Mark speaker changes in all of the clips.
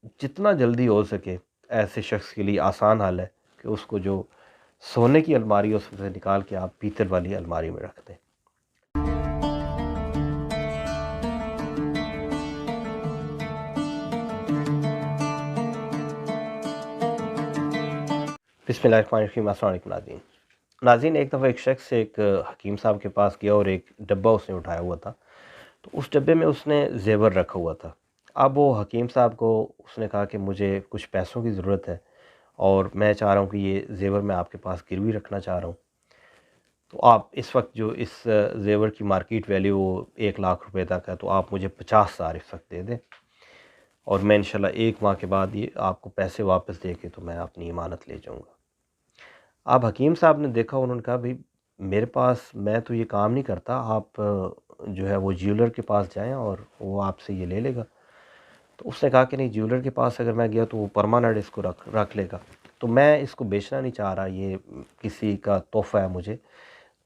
Speaker 1: जितना जल्दी हो सके ऐसे शख्स के लिए आसान हल है कि उसको जो सोने की अलमारी है उसमें से निकाल के आप पीतल वाली अलमारी में रख दें। बिस्मिल्लाहिर्रहमानिर्रहीम। अस्सलाम वालेकुम नाज़रीन। नाज़रीन, एक दफ़ा एक शख्स एक हकीम साहब के पास गया और एक डब्बा उसने उठाया हुआ था। तो उस डब्बे में उसने ज़ेवर रखा हुआ था। अब वो हकीम साहब को उसने कहा कि मुझे कुछ पैसों की ज़रूरत है और मैं चाह रहा हूँ कि ये ज़ेवर मैं आपके पास गिरवी रखना चाह रहा हूँ। तो आप इस वक्त जो इस ज़ेवर की मार्केट वैल्यू वो 1 लाख रुपए तक है, तो आप मुझे 50,000 इस वक्त दे दें और मैं इंशाल्लाह 1 माह के बाद ये आपको पैसे वापस दे के तो मैं अपनी इमानत ले जाऊँगा। अब हकीम साहब ने देखा, उन्होंने कहा भाई मेरे पास, मैं तो ये काम नहीं करता, आप जो है वो ज्वेलर के पास जाएं और वो आपसे ये ले लेगा। तो उसने कहा कि नहीं, ज्वेलर के पास अगर मैं गया तो वो परमानेंट इसको रख रख लेगा, तो मैं इसको बेचना नहीं चाह रहा, ये किसी का तोहफ़ा है मुझे,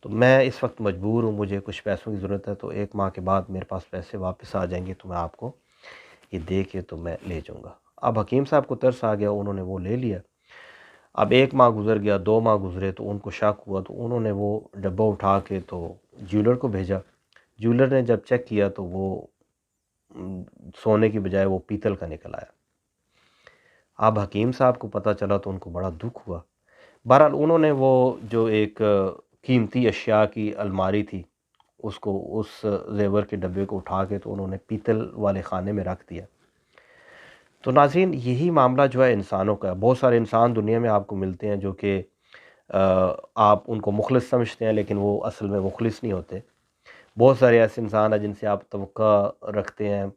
Speaker 1: तो मैं इस वक्त मजबूर हूँ, मुझे कुछ पैसों की ज़रूरत है, तो 1 माह के बाद मेरे पास पैसे वापस आ जाएंगे तो मैं आपको ये दे के तो मैं ले जाऊँगा। अब हकीम साहब को तरस आ गया, उन्होंने वो ले लिया। अब 1 माह गुज़र गया, 2 माह गुज़रे, तो उनको शक हुआ, तो उन्होंने वो डब्बा उठा के तो ज्वेलर को भेजा। ज्वेलर ने जब चेक किया तो वो उम, सोने की बजाय वो पीतल का निकल आया। अब हकीम साहब को पता चला तो उनको बड़ा दुःख हुआ। बहरहाल उन्होंने वो जो एक कीमती अशिया की अलमारी थी, उसको, उस ज़ेवर के डब्बे को उठा के तो उन्होंने पीतल वाले ख़ाने में रख दिया। तो नाज़रीन, यही मामला जो है इंसानों का है। बहुत सारे इंसान दुनिया में आपको मिलते हैं जो कि आप उनको मुखलिस समझते हैं, लेकिन वो असल में मुखलिस नहीं होते। बहुत सारे ऐसे इंसान हैं जिनसे आप तवक्का रखते हैं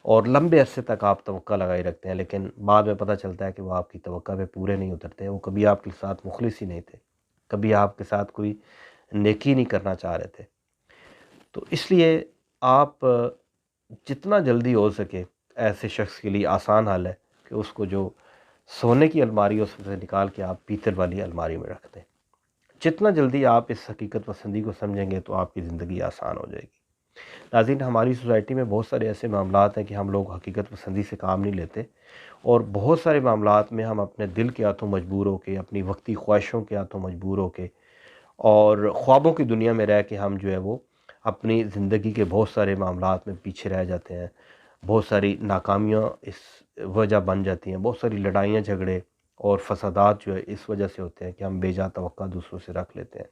Speaker 1: और लंबे अरसे तक आप तवक्का लगाए रखते हैं, लेकिन बाद में पता चलता है कि वो आपकी तवक्का पे पूरे नहीं उतरते। वो कभी आपके साथ मुखलिस ही नहीं थे, कभी आपके साथ कोई नेकी नहीं करना चाह रहे थे। तो इसलिए आप जितना जल्दी हो सके ऐसे शख्स के लिए आसान हल है कि उसको जो सोने की अलमारी है उसमें से निकाल के आप पीतल वाली अलमारी में रख दें। जितना जल्दी आप इस हकीकत पसंदी को समझेंगे तो आपकी ज़िंदगी आसान हो जाएगी। नाज़रीन, हमारी सोसाइटी में बहुत सारे ऐसे मामलात हैं कि हम लोग हकीकत पसंदी से काम नहीं लेते और बहुत सारे मामलात में हम अपने दिल के हाथों मजबूर होके, अपनी वक्ती ख्वाहिशों के हाथों मजबूर होके और ख्वाबों की दुनिया में रह के हम जो है वो अपनी ज़िंदगी के बहुत सारे मामलात में पीछे रह जाते हैं। बहुत सारी नाकामियाँ इस वजह बन जाती हैं, बहुत सारी लड़ाइयाँ झगड़े और फसादात जो है इस वजह से होते हैं कि हम बेजा तवक्का दूसरों से रख लेते हैं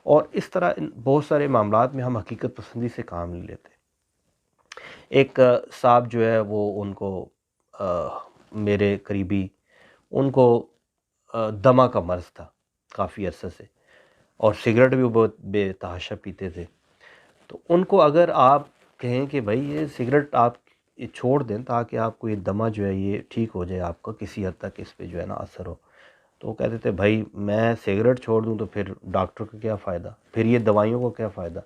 Speaker 1: और इस तरह बहुत सारे मामलात में हम हकीकत पसंदी से काम नहीं लेते। एक साहब जो है वो, उनको मेरे करीबी, उनको दमा का मर्ज़ था काफ़ी अरसे से और सिगरेट भी वो बहुत बेतहाशा पीते थे। तो उनको अगर आप कहें कि भाई ये सिगरेट आप ये छोड़ दें ताकि आपको ये दमा जो है ये ठीक हो जाए, आपका किसी हद तक इस पे जो है ना असर हो, तो वो कहते थे भाई मैं सिगरेट छोड़ दूं तो फिर डॉक्टर का क्या फ़ायदा, फिर ये दवाइयों का क्या फ़ायदा।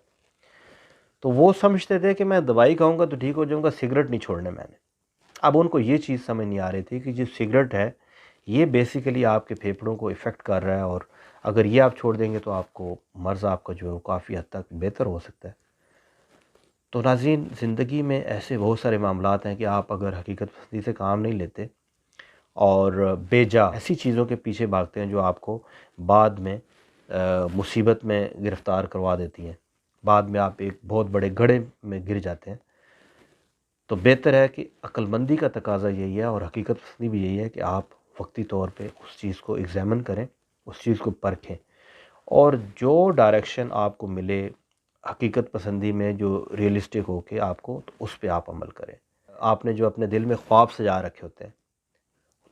Speaker 1: तो वो समझते थे कि मैं दवाई खाऊंगा तो ठीक हो जाऊंगा, सिगरेट नहीं छोड़ने मैंने। अब उनको ये चीज़ समझ नहीं आ रही थी कि जो सिगरेट है ये बेसिकली आपके फेफड़ों को इफ़ेक्ट कर रहा है और अगर ये आप छोड़ देंगे तो आपको मर्ज़ आपका जो है वो काफ़ी हद तक बेहतर हो सकता है। तो नाज़रीन, ज़िंदगी में ऐसे बहुत सारे मामलात हैं कि आप अगर हकीकत पसंदी से काम नहीं लेते और बेजा ऐसी चीज़ों के पीछे भागते हैं जो आपको बाद में मुसीबत में गिरफ़्तार करवा देती हैं, बाद में आप एक बहुत बड़े गड्ढे में गिर जाते हैं। तो बेहतर है कि अक्लमंदी का तकाज़ा यही है और हकीकत पसंदी भी यही है कि आप वक्ती तौर पे उस चीज़ को एग्ज़ामिन करें, उस चीज़ को परखें और जो डायरेक्शन आपको मिले हकीकत पसंदी में, जो रियलिस्टिक हो के आपको, तो उस पे आप अमल करें। आपने जो अपने दिल में ख्वाब सजा रखे होते हैं,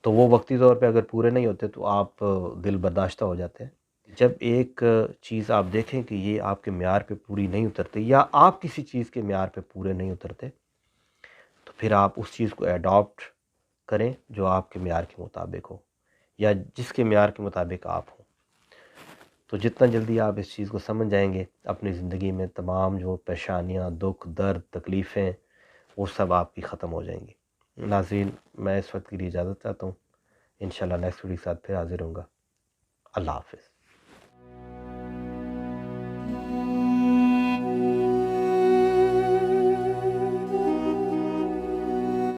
Speaker 1: तो वो वक्ती तौर पे अगर पूरे नहीं होते तो आप दिल बर्दाश्ता हो जाते हैं। जब एक चीज़ आप देखें कि ये आपके म्यार पे पूरी नहीं उतरती या आप किसी चीज़ के म्यार पे पूरे नहीं उतरते, तो फिर आप उस चीज़ को एडॉप्ट करें जो आपके म्यार के मुताबिक हो या जिसके म्यार के मुताबिक आप हों। तो जितना जल्दी आप इस चीज़ को समझ जाएंगे, अपनी ज़िंदगी में तमाम जो परेशानियाँ, दुख, दर्द, तकलीफ़ें, वो सब आपकी ख़त्म हो जाएंगी। नाज़रीन, मैं इस वक्त के लिए इजाज़त चाहता हूँ। इंशाल्लाह नेक्स्ट वीडियो के साथ फिर हाज़िर होऊंगा। अल्लाह हाफ़िज़।